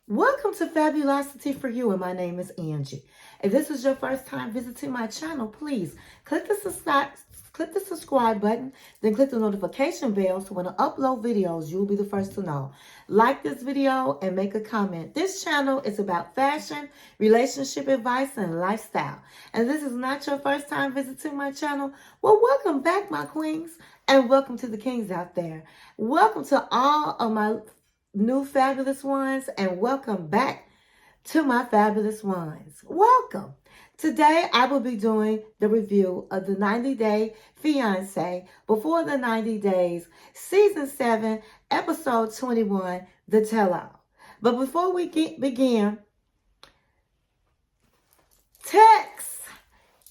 Welcome to Fabulosity For You, and my name is Angie. If this is your first time visiting my channel, please click the subscribe button, then click the notification bell so when I upload videos, you'll be the first to know. Like this video and make a comment. This channel is about fashion, relationship advice, and lifestyle. And this is not your first time visiting my channel, well, welcome back, my queens, and welcome to the kings out there. Welcome to all of my new fabulous ones, and welcome back to my fabulous ones. Welcome. Today I will be doing the review of the 90-Day Fiance Before the 90 Days, Season 7, Episode 21, The Tell-All. But before we begin, text,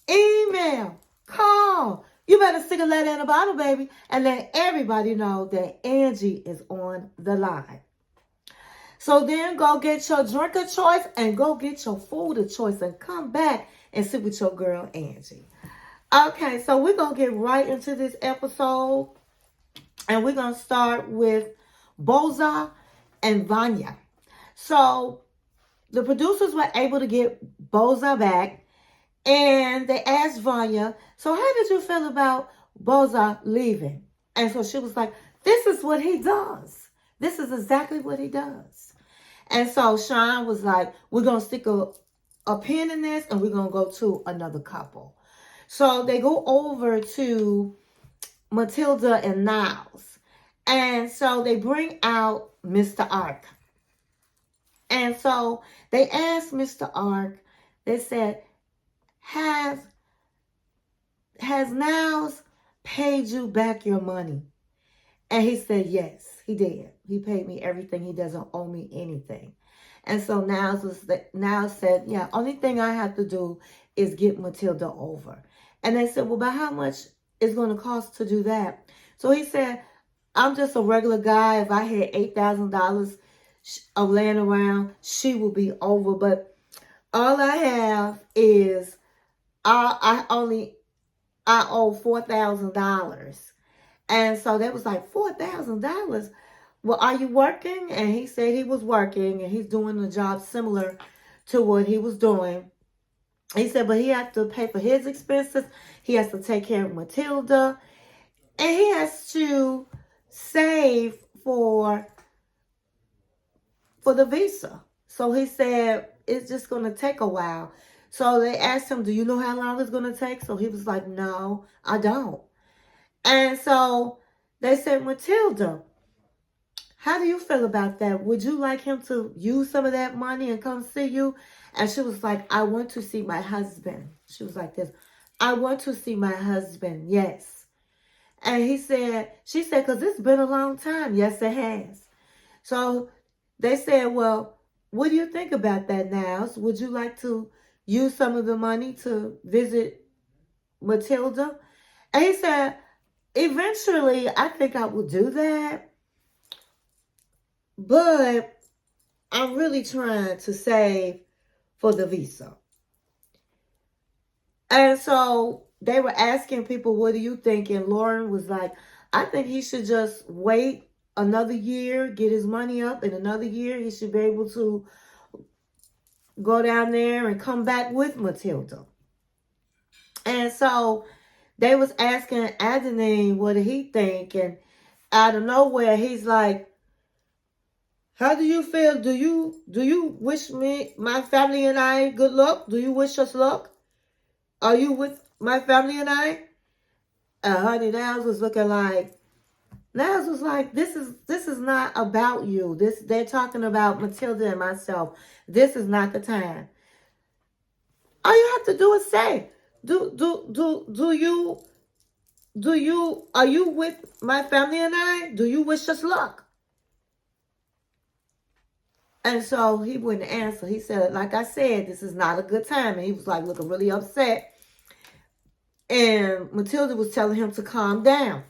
email, call. You better stick a letter in a bottle, baby, and let everybody know that Angie is on the line. So then go get your drink of choice and go get your food of choice and come back and sit with your girl, Angie. Okay, so we're going to get right into this episode. And we're going to start with Boza and Vanja. So the producers were able to get Boza back. And they asked Vanja, so how did you feel about Boza leaving? And so she was like, this is what he does. This is exactly what he does. And so Sean was like, we're going to stick a pin in this and we're going to go to another couple. So they go over to Matilda and Niles. And so they bring out Mr. Ark. And so they asked Mr. Ark, they said, has Niles paid you back your money? And he said, yes, he did. He paid me everything. He doesn't owe me anything. And so Niles said, yeah, only thing I have to do is get Matilda over. And they said, well, but how much is going to cost to do that? So he said, I'm just a regular guy. If I had $8,000 of laying around, she will be over. But all I have is I owe $4,000. And so they was like, $4,000? Well, are you working? And he said he was working and he's doing a job similar to what he was doing. He said, but he has to pay for his expenses. He has to take care of Matilda. And he has to save for the visa. So he said, it's just going to take a while. So they asked him, do you know how long it's going to take? So he was like, no, I don't. And so they said, Matilda, how do you feel about that? Would you like him to use some of that money and come see you? And she was like, I want to see my husband. She was like this, I want to see my husband, yes. And she said, because it's been a long time. Yes, it has. So they said, well, what do you think about that, Niles? Would you like to use some of the money to visit Matilda? And he said, eventually, I think I will do that. But I'm really trying to save for the visa. And so they were asking people, what do you think? And Lauren was like, I think he should just wait another year, get his money up. In another year, he should be able to go down there and come back with Matilda. And so they was asking Adnan what did he think. And out of nowhere, he's like, how do you feel? Do you wish me, my family and I good luck? Do you wish us luck? Are you with my family and I? Honey, Niles was looking like, Niles was like, this is not about you. They're talking about Matilda and myself. This is not the time. All you have to do is say, are you with my family and I? Do you wish us luck? And so he wouldn't answer. He said, like I said, this is not a good time. And he was like looking really upset. And Matilda was telling him to calm down.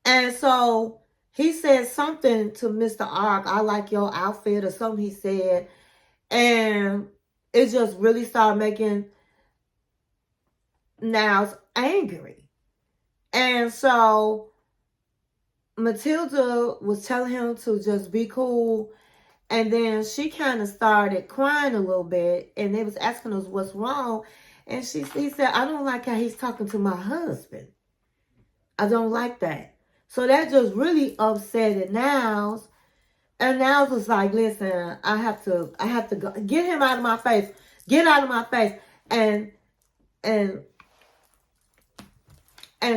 And so he said something to Mr. Ark, I like your outfit or something he said. And it just really started making Niles angry. And so Matilda was telling him to just be cool And then she kind of started crying a little bit, and they was asking us what's wrong. And he said, I don't like how he's talking to my husband. I don't like that. So that just really upset it Niles. And Niles was like, listen, I have to go, get him out of my face. Get out of my face. And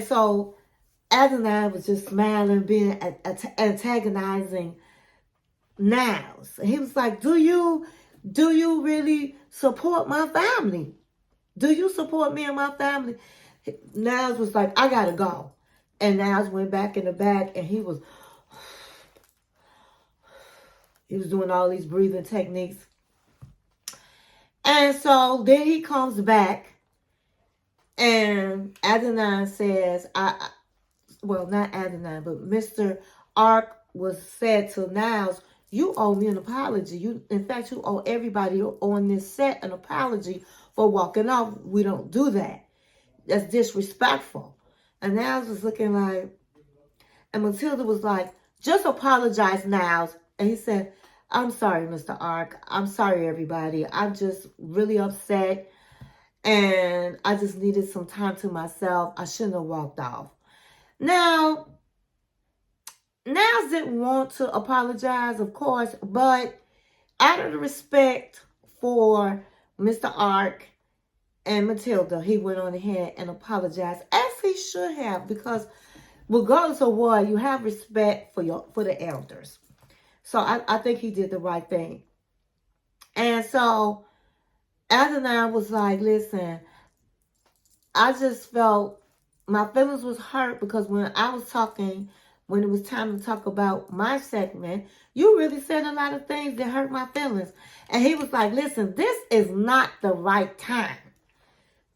so Adnan was just smiling, being antagonizing Niles. He was like, do you really support my family? Do you support me and my family? Niles was like, I gotta go. And Niles went back in the back, and he was doing all these breathing techniques. And so then he comes back, and Adnan says, well, not Adnan, but Mr. Ark was said to Niles, you owe me an apology. In fact, you owe everybody on this set an apology for walking off. We don't do that. That's disrespectful. And Niles was looking like, and Matilda was like, just apologize, Niles. And he said, I'm sorry, Mr. Ark. I'm sorry, everybody. I'm just really upset. And I just needed some time to myself. I shouldn't have walked off. Now, Niles didn't want to apologize, of course, but out of the respect for Mr. Ark and Matilda, he went on ahead and apologized, as he should have, because regardless of what, you have respect for the elders. So I think he did the right thing. And so Adnan was like, listen, I just felt my feelings was hurt because when I was talking, when it was time to talk about my segment, you really said a lot of things that hurt my feelings. And he was like, listen, this is not the right time.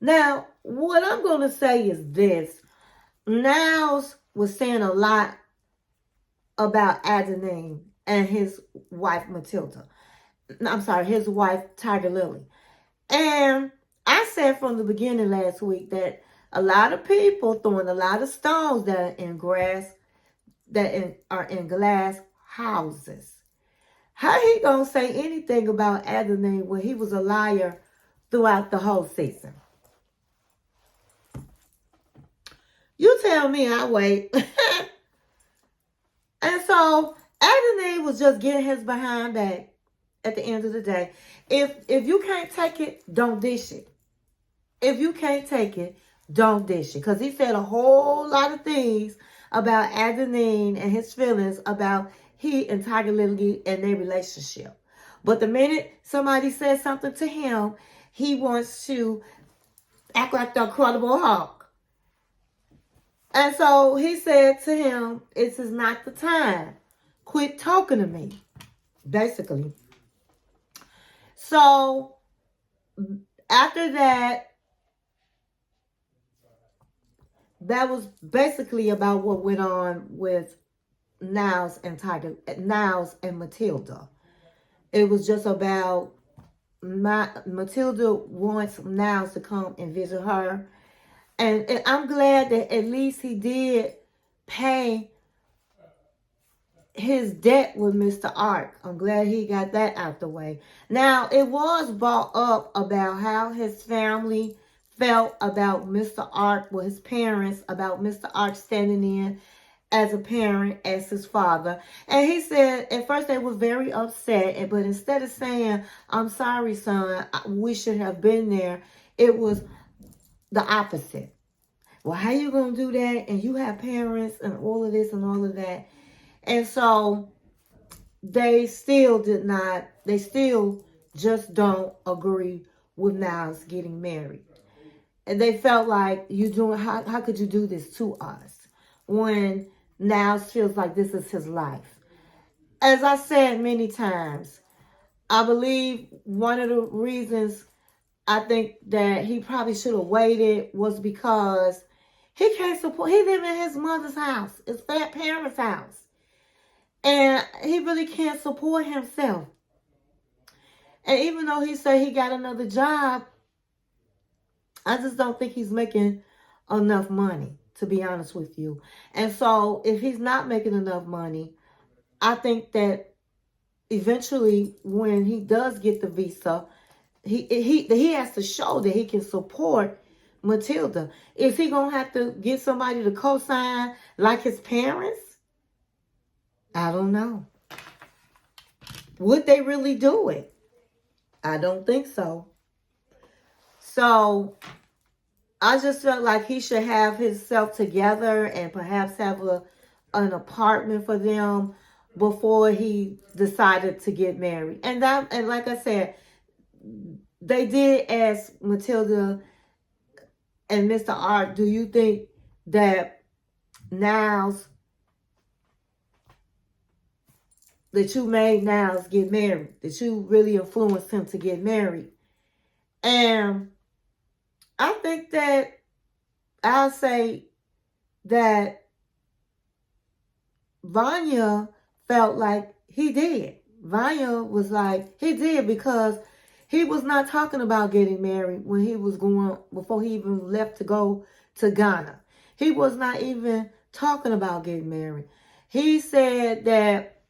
Now, what I'm going to say is this. Niles was saying a lot about Adnan and his wife, Matilda. I'm sorry, his wife, Tiger Lily. And I said from the beginning last week that a lot of people throwing a lot of stones that are in grass, are in glass houses. How he gonna say anything about Adnan when he was a liar throughout the whole season? You tell me, I wait. And so Adnan was just getting his behind back at the end of the day. If you can't take it, don't dish it. If you can't take it, don't dish it. Because he said a whole lot of things about Adnan and his feelings about he and Tiger Lily and their relationship. But the minute somebody says something to him, he wants to act like the Incredible Hulk. And so he said to him, this is not the time. Quit talking to me, basically. So after that, that was basically about what went on with Niles and Matilda. It was just about Matilda wants Niles to come and visit her. And I'm glad that at least he did pay his debt with Mr. Ark. I'm glad he got that out the way. Now, it was brought up about how his family felt about Mr. Ark, with his parents, about Mr. Ark standing in as a parent, as his father. And he said at first they were very upset, but instead of saying, I'm sorry, son, we should have been there, it was the opposite. Well, how you going to do that? And you have parents and all of this and all of that. And so they still just don't agree with Niles getting married. And they felt like, how could you do this to us when Niles feels like this is his life? As I said many times, I believe one of the reasons I think that he probably should have waited was because he live in his mother's house, his parents' house. And he really can't support himself. And even though he said he got another job, I just don't think he's making enough money, to be honest with you. And so if he's not making enough money, I think that eventually, when he does get the visa, he has to show that he can support Matilda. Is he gonna have to get somebody to co-sign like his parents? I don't know. Would they really do it? I don't think so. So I just felt like he should have himself together and perhaps have an apartment for them before he decided to get married. And like I said, they did ask Matilda and Mr. Art, do you think that Niles, that you made Niles get married, that you really influenced him to get married? And I think that I'll say that Vanja felt like he did. Vanja was like, he did, because he was not talking about getting married when he was going, before he even left to go to Ghana. He was not even talking about getting married. He said that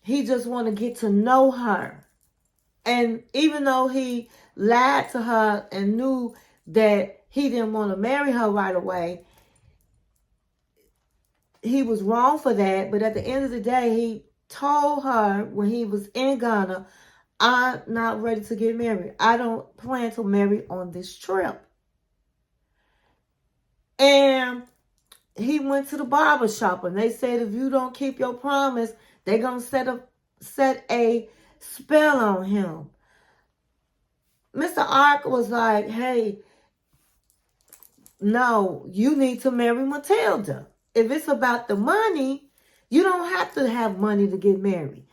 he just want to get to know her. And even though he lied to her and knew that he didn't want to marry her right away, he was wrong for that. But at the end of the day, he told her when he was in Ghana, I'm not ready to get married. I don't plan to marry on this trip. And he went to the barber shop, and they said if you don't keep your promise, they're going to set a spell on him. Mr. Ark was like, hey, no, you need to marry Matilda. If it's about the money, you don't have to have money to get married.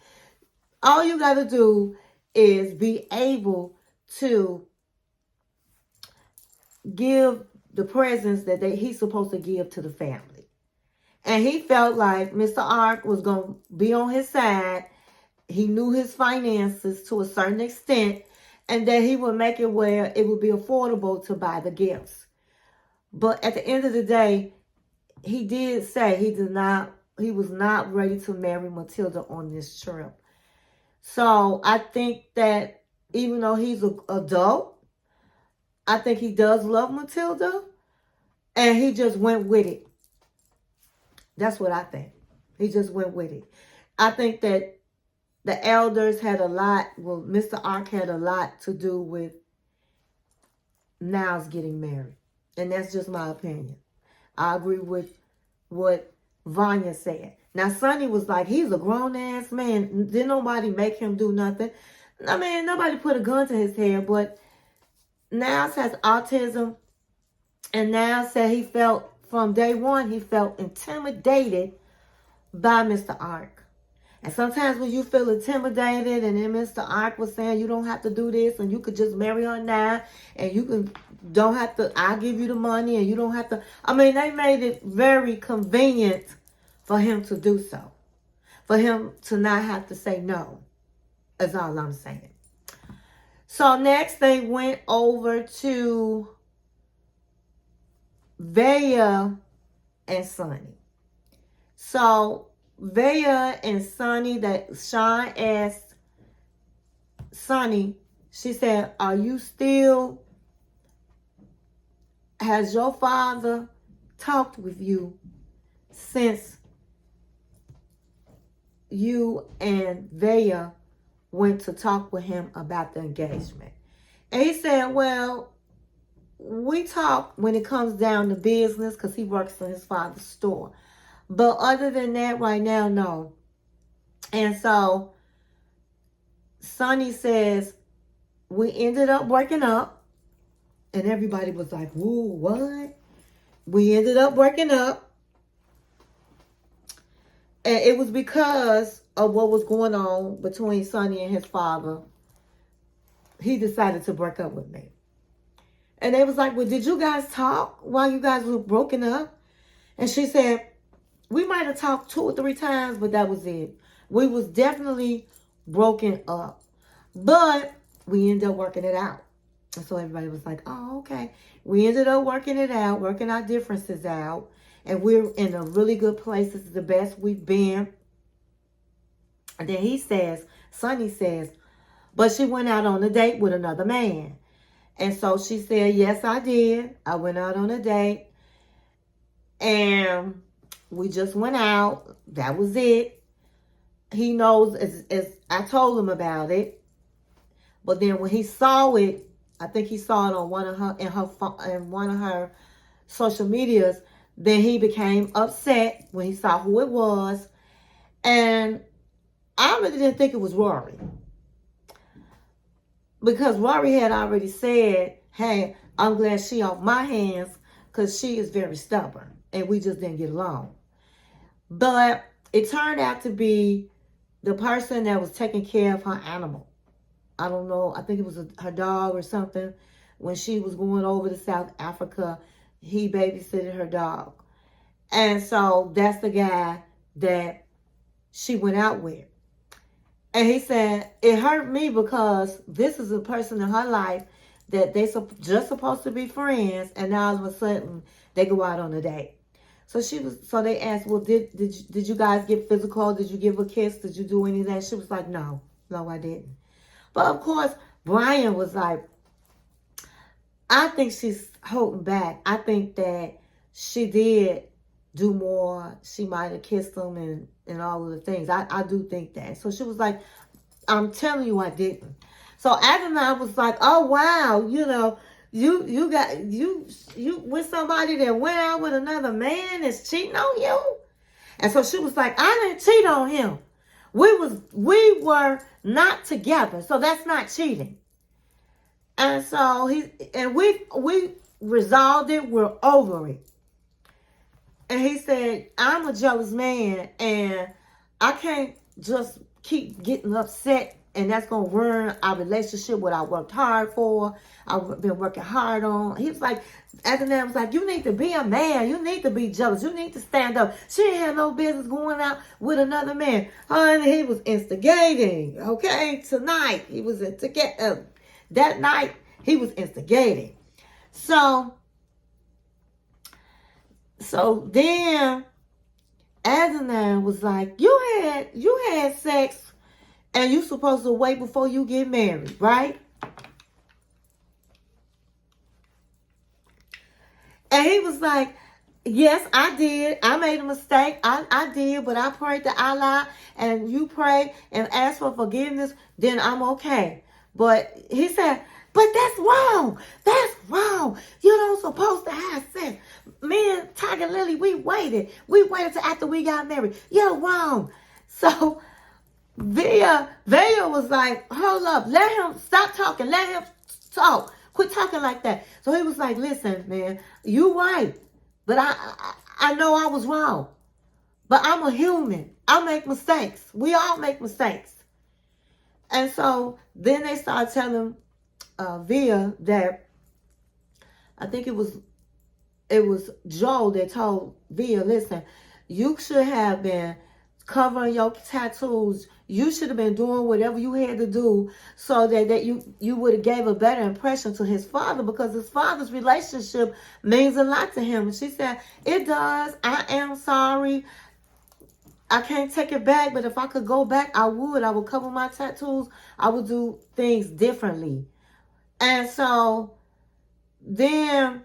All you got to do is be able to give the presents that he's supposed to give to the family. And he felt like Mr. Ark was going to be on his side. He knew his finances to a certain extent, and that he would make it where it would be affordable to buy the gifts. But at the end of the day, he did say he was not ready to marry Matilda on this trip. So I think that even though he's an adult, I think he does love Matilda, and he just went with it. That's what I think. He just went with it. I think that the elders had a lot, well, Mr. Ark had a lot to do with Niles getting married. And that's just my opinion. I agree with what Vanya said. Now, Sonny was like, he's a grown-ass man. Didn't nobody make him do nothing. I mean, nobody put a gun to his head, but Niles has autism, and Niles said he felt, from day one, he felt intimidated by Mr. Ark. And sometimes when you feel intimidated, and then Mr. Ark was saying you don't have to do this, and you could just marry her now, and you don't have to, I'll give you the money, and you don't have to. I mean, they made it very convenient for him to do so. For him to not have to say no, is all I'm saying. So next they went over to Veah and Sonny. So Veah and Sonny, that Sean asked Sonny, she said, has your father talked with you since you and Veah went to talk with him about the engagement? And he said, well, we talk when it comes down to business, because he works in his father's store. But other than that, right now, no. And so Sonny says, we ended up breaking up. And everybody was like, whoa, what? We ended up breaking up. And it was because of what was going on between Sonny and his father. He decided to break up with me. And they was like, well, did you guys talk while you guys were broken up? And she said, we might have talked 2 or 3 times, but that was it. We was definitely broken up. But we ended up working it out. And so everybody was like, oh, okay. We ended up working it out, working our differences out. And we're in a really good place. This is the best we've been. And then he says, Sonny says, but she went out on a date with another man. And so she said, yes, I did. I went out on a date. And we just went out. That was it. He knows, as I told him about it. But then when he saw it, I think he saw it on one of her social medias. Then he became upset when he saw who it was. And I really didn't think it was Rory. Because Rory had already said, hey, I'm glad she off my hands because she is very stubborn. And we just didn't get along. But it turned out to be the person that was taking care of her animal. I don't know. I think it was her dog or something. When she was going over to South Africa, he babysitted her dog. And so that's the guy that she went out with. And he said, it hurt me because this is a person in her life that they just supposed to be friends. And now all of a sudden they go out on a date. So they asked, well, did you guys get physical? Did you give a kiss? Did you do any of that? She was like, no, I didn't. But of course, Brian was like, I think she's holding back. I think that she did do more. She might have kissed him and all of the things. I do think that. So she was like, I'm telling you I didn't. So Adnan was like, oh, wow, you with somebody that went out with another man that's cheating on you? And so she was like, I didn't cheat on him. We were not together. So that's not cheating. And so we resolved it. We're over it. And he said, I'm a jealous man and I can't just keep getting upset and that's going to ruin our relationship, what I worked hard for. I've been working hard on. He was like, Adnan was like, you need to be a man. You need to be jealous. You need to stand up. She ain't had no business going out with another man. Honey, he was instigating. Okay, tonight he was instigating. That night he was instigating. So then Adnan was like, you had sex and you supposed to wait before you get married, right? And he was like, yes, I did. I made a mistake. I did, but I prayed to Allah and you pray and ask for forgiveness, then I'm okay. But he said, but that's wrong. That's wrong. You don't supposed to have sex. Me and Tiger Lily, we waited. We waited till after we got married. You're wrong. So Veah was like, hold up. Let him stop talking. Let him talk. Quit talking like that. So he was like, listen, man, you right. But I know I was wrong. But I'm a human. I make mistakes. We all make mistakes. And so then they started telling Veah that I think it was Joel that told Veah, listen, you should have been covering your tattoos. You should have been doing whatever you had to do so that you would have gave a better impression to his father, because his father's relationship means a lot to him. And she said, it does. I am sorry. I can't take it back, but if I could go back, I would. I would cover my tattoos. I would do things differently. And so then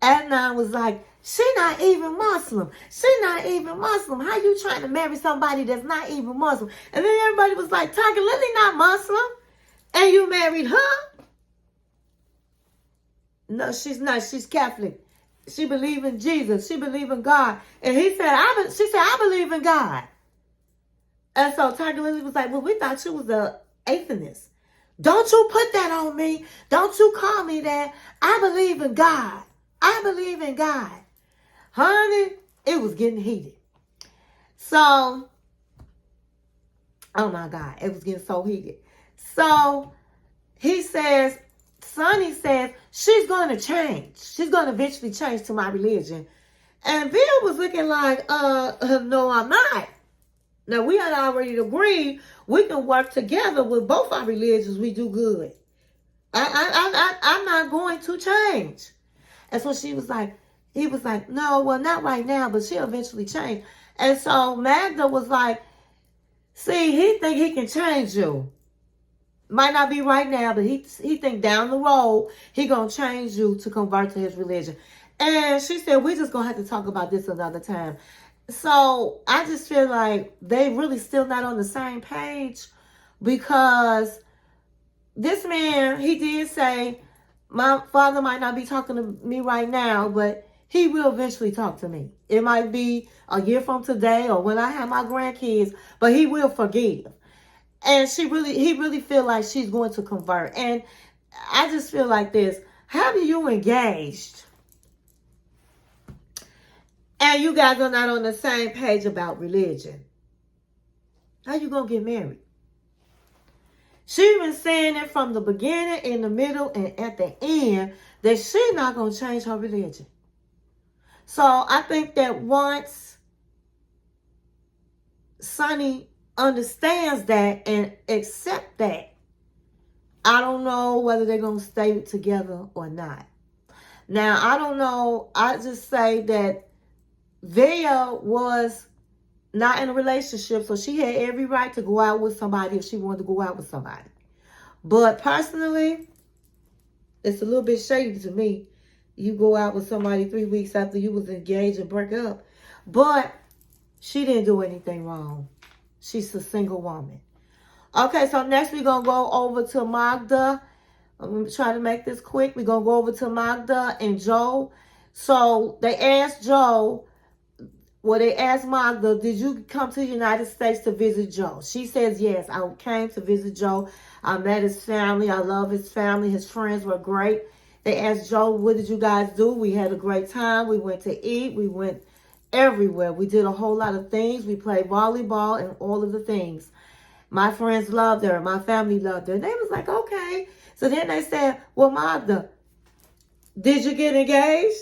Adnan was like, she not even Muslim. She not even Muslim. How you trying to marry somebody that's not even Muslim? And then everybody was like, Tiger Lily not Muslim. And you married her? No, she's not. She's Catholic. She believe in Jesus. She believe in God. And she said, I believe in God. And so Tiger Lily was like, well, we thought you was an atheist. Don't you put that on me. Don't you call me that. I believe in God. I believe in God. Honey, it was getting heated. So, oh my God, it was getting so heated. So, Sonny says, she's going to change. She's going to eventually change to my religion. And Veah was looking like, no, I'm not. Now, we had already agreed we can work together with both our religions. We do good. I'm not going to change. And so she was like, He was like, no, well, not right now, but she'll eventually change. And so Magda was like, see, he think he can change you. Might not be right now, but he think down the road, he going to change you to convert to his religion. And she said, we just going to have to talk about this another time. So I just feel like they really still not on the same page, because this man, he did say, my father might not be talking to me right now, but he will eventually talk to me. It might be a year from today or when I have my grandkids, but he will forgive. And he really feel like she's going to convert. And I just feel like this. How do you engaged and you guys are not on the same page about religion? How you going to get married? She been saying it from the beginning, in the middle, and at the end that she's not going to change her religion. So I think that once Sonny understands that and accept that, I don't know whether they're going to stay together or not. Now, I don't know. I just say that Veah was not in a relationship, so she had every right to go out with somebody if she wanted to go out with somebody. But personally, it's a little bit shady to me. You go out with somebody 3 weeks after you was engaged and break up. But she didn't do anything wrong. She's a single woman. Okay, so next we're going to go over to Magda. I'm going to try to make this quick. We're going to go over to Magda and Joe. So they asked Joe, they asked Magda, did you come to the United States to visit Joe? She says, yes, I came to visit Joe. I met his family. I love his family. His friends were great. They asked Joe, what did you guys do? We had a great time. We went to eat. We went everywhere. We did a whole lot of things. We played volleyball and all of the things. My friends loved her. My family loved her. They was like, okay. So then they said, well, Magda, did you get engaged?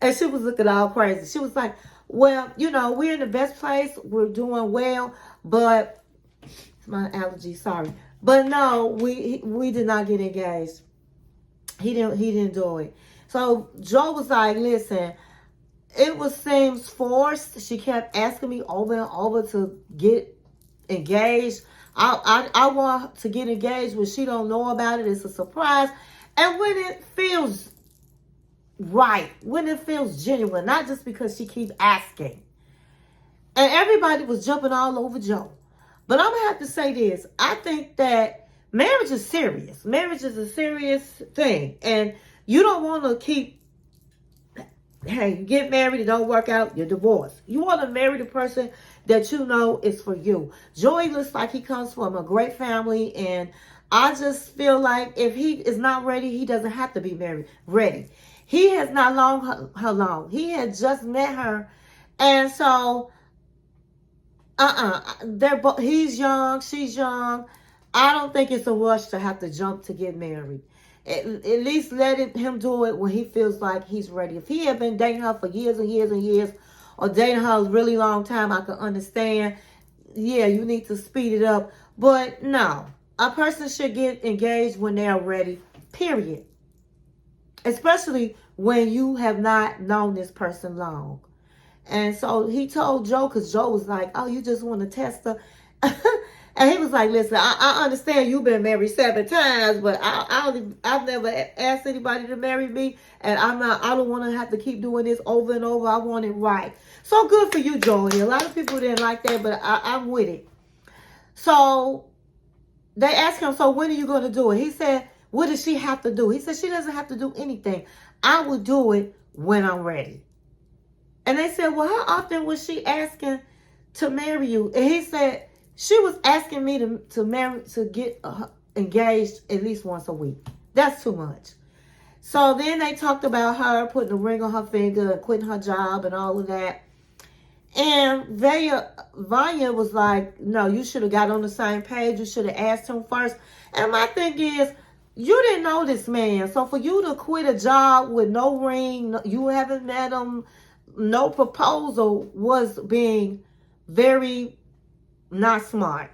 And she was looking all crazy. She was like, well, we're in the best place. We're doing well. But, it's my allergy, sorry. But no, we did not get engaged. He didn't do it. So Joe was like, listen, seems forced. She kept asking me over and over to get engaged. I want to get engaged when she don't know about it. It's a surprise. And when it feels right, when it feels genuine, not just because she keeps asking. And everybody was jumping all over Joe. But I'm going to have to say this. I think that marriage is serious. Marriage is a serious thing. And you don't want to keep, hey, you get married, it don't work out, you're divorced. You want to marry the person that you know is for you. Joey looks like he comes from a great family. And I just feel like if he is not ready, he doesn't have to be ready. He has not known her long. He had just met her. And so, he's young, she's young. I don't think it's a rush to have to jump to get married. At least let him do it when he feels like he's ready. If he had been dating her for years and years and years, or dating her a really long time, I could understand. Yeah, you need to speed it up. But no, a person should get engaged when they're ready, period. Especially when you have not known this person long. And so he told Joe, because Joe was like, oh, you just want to test her? And he was like, listen, I understand you've been married 7 times, but I've never asked anybody to marry me. And I don't want to have to keep doing this over and over. I want it right. So good for you, Joey. A lot of people didn't like that, but I'm with it. So they asked him, so when are you going to do it? He said, what does she have to do? He said, she doesn't have to do anything. I will do it when I'm ready. And they said, well, how often was she asking to marry you? And he said, she was asking me to get engaged at least once a week. That's too much. So then they talked about her putting a ring on her finger and quitting her job and all of that. And Vanja was like, no, you should have got on the same page. You should have asked him first. And my thing is, you didn't know this man. So for you to quit a job with no ring, you haven't met him, no proposal, was being very not smart.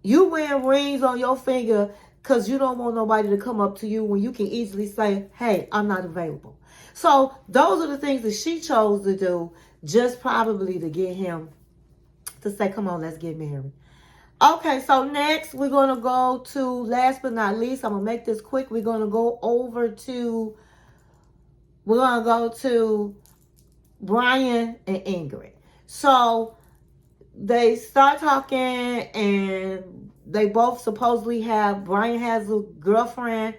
You wear rings on your finger because you don't want nobody to come up to you when you can easily say, hey, I'm not available. So those are the things that she chose to do, just probably to get him to say, come on, let's get married. Okay, so next we're going to go to, last but not least, I'm going to make this quick. We're going to go to Brian and Ingrid. So they start talking, and they both supposedly Brian has a girlfriend,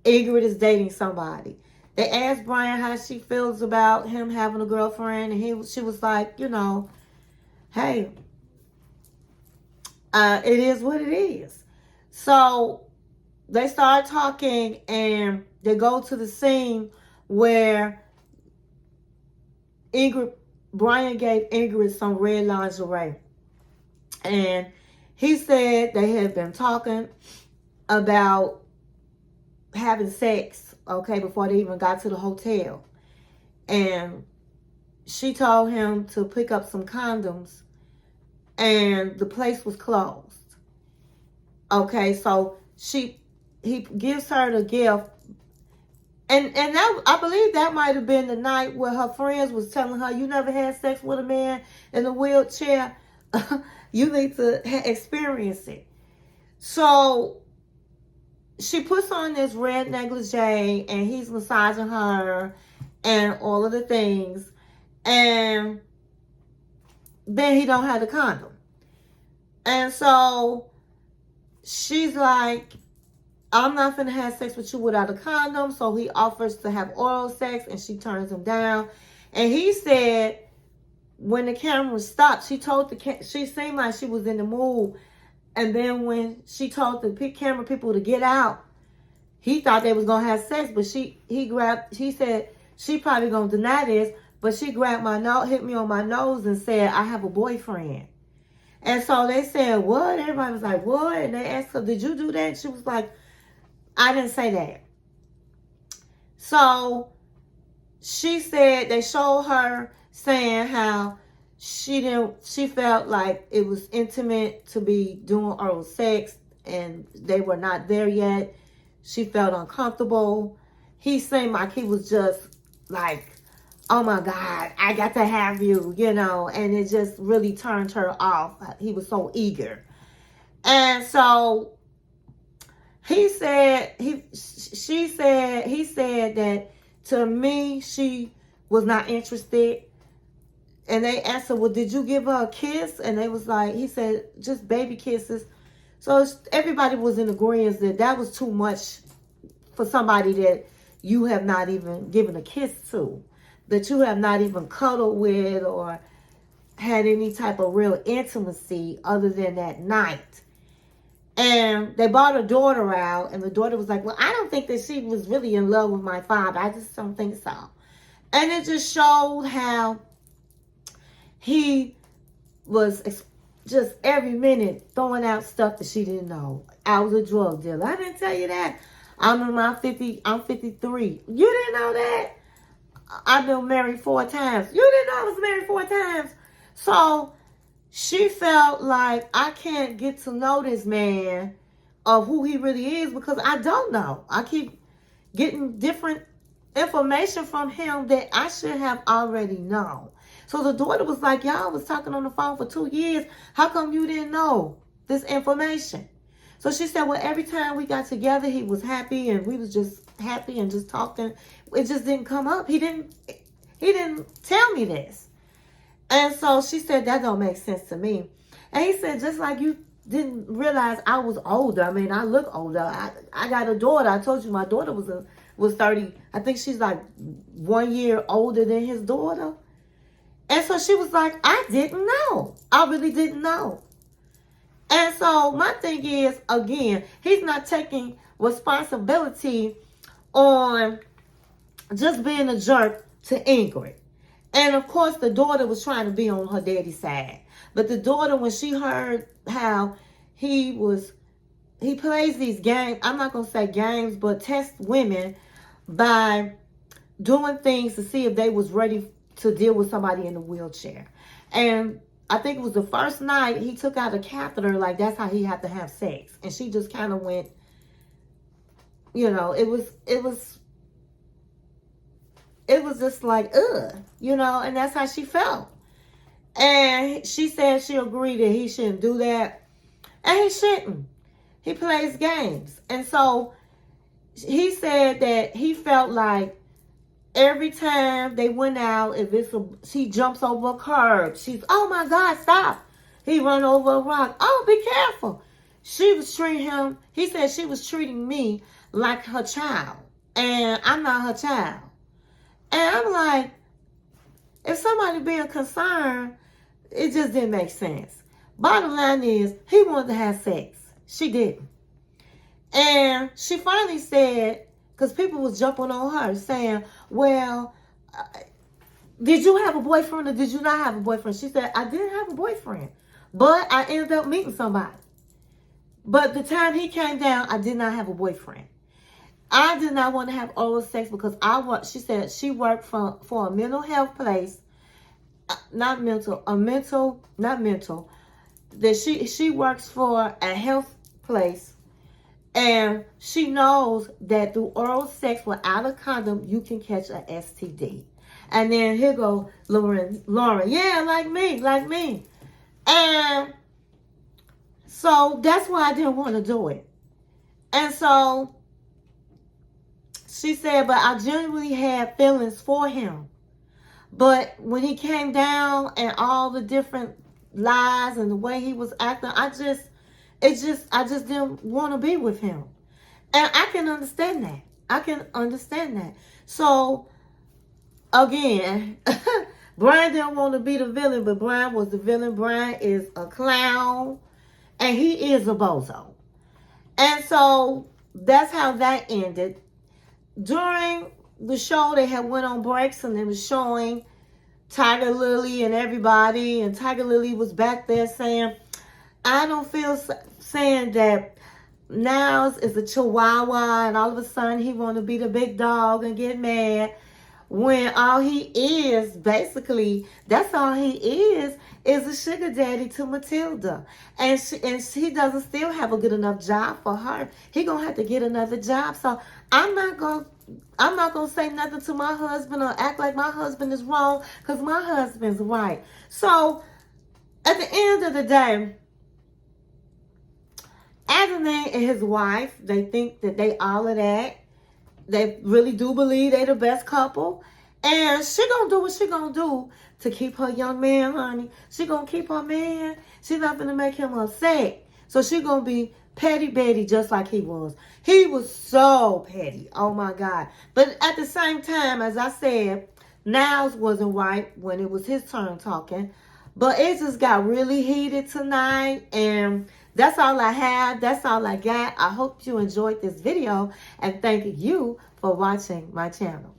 Ingrid is dating somebody. They asked Brian how she feels about him having a girlfriend, and she was like, hey, it is what it is. So they start talking, and they go to the scene where Brian gave Ingrid some red lingerie. And he said they had been talking about having sex, okay, before they even got to the hotel. And she told him to pick up some condoms, and the place was closed. Okay, so he gives her the gift. And that, I believe that might have been the night where her friends was telling her, you never had sex with a man in a wheelchair. You need to experience it. So she puts on this red negligee, and he's massaging her and all of the things. And then he don't have the condom. And so she's like, I'm not finna have sex with you without a condom. So he offers to have oral sex, and she turns him down. And he said, when the camera stopped, she seemed like she was in the mood. And then when she told the camera people to get out, he thought they was gonna have sex. But he said she probably gonna deny this, but she grabbed my nose, hit me on my nose, and said, I have a boyfriend. And so they said, what? Everybody was like, what? And they asked her, did you do that? She was like, I didn't say that. So she said they showed her saying how she felt like it was intimate to be doing oral sex, and they were not there yet. She felt uncomfortable. He seemed like he was just like, oh my God, I got to have you, and it just really turned her off. He was so eager. And so he said that to me, she was not interested. And they asked her, well, did you give her a kiss? And he said, just baby kisses. So everybody was in agreement that was too much for somebody that you have not even given a kiss to, that you have not even cuddled with or had any type of real intimacy other than that night. And they brought her daughter out, and the daughter was like, well, I don't think that she was really in love with my father. I just don't think so. And it just showed how he was just every minute throwing out stuff that she didn't know. I was a drug dealer. I didn't tell you that. I'm 53. You didn't know that? I've been married 4 times. You didn't know I was married 4 times. So she felt like I can't get to know this man of who he really is because I don't know. I keep getting different information from him that I should have already known. So the daughter was like, y'all was talking on the phone for 2 years. How come you didn't know this information? So she said, well, every time we got together, he was happy, and we was just happy and just talking. It just didn't come up. He didn't tell me this. And so she said, that don't make sense to me. And he said, just like you didn't realize I was older. I mean, I look older. I got a daughter. I told you my daughter was 30. I think she's like 1 year older than his daughter. And so she was like, I didn't know. I really didn't know. And so my thing is, again, he's not taking responsibility on just being a jerk to Ingrid. And of course, the daughter was trying to be on her daddy's side. But the daughter, when she heard how he plays these games, I'm not going to say games, but test women by doing things to see if they was ready to deal with somebody in a wheelchair. And I think it was the first night he took out a catheter, like that's how he had to have sex. And she just kind of went, it it was just like, ugh, you know, and that's how she felt. And she said she agreed that he shouldn't do that. And he shouldn't. He plays games. And so he said that he felt like every time they went out, if she jumps over a curb, she's, oh my God, stop. He run over a rock. Oh, be careful. She was treating him, he said she was treating me like her child. And I'm not her child. And I'm like, if somebody being concerned, it just didn't make sense. Bottom line is, he wanted to have sex. She didn't. And she finally said, because people was jumping on her saying, well, did you have a boyfriend or did you not have a boyfriend? She said, I didn't have a boyfriend, but I ended up meeting somebody. But the time he came down, I did not have a boyfriend. I did not want to have oral sex because she said she worked for a mental health place, not mental, that she works for a health place, and she knows that through oral sex without a condom, you can catch an STD. And then here go Lauren, yeah, like me. And so that's why I didn't want to do it. And so she said, but I genuinely had feelings for him. But when he came down and all the different lies and the way he was acting, I just didn't want to be with him. And I can understand that. So, again, Brian didn't want to be the villain, but Brian was the villain. Brian is a clown, and he is a bozo. And so, that's how that ended. During the show, they had went on breaks, and they was showing Tiger Lily and everybody, and Tiger Lily was back there saying, I don't feel saying that Niles is a chihuahua and all of a sudden he want to be the big dog and get mad when all he is, basically, that's all he is a sugar daddy to Matilda. And he doesn't still have a good enough job for her. He gonna have to get another job. So I'm not gonna say nothing to my husband or act like my husband is wrong because my husband's right. So at the end of the day, Adnan and his wife, they think that they all of that. They really do believe they the best couple. And she gonna do what she gonna do to keep her young man, honey. She gonna keep her man. She's not gonna make him upset. So she gonna be petty Betty just like he was. He was so petty. Oh my God. But at the same time, as I said, Niles wasn't right when it was his turn talking. But it just got really heated tonight. And that's all I have. That's all I got. I hope you enjoyed this video. And thank you for watching my channel.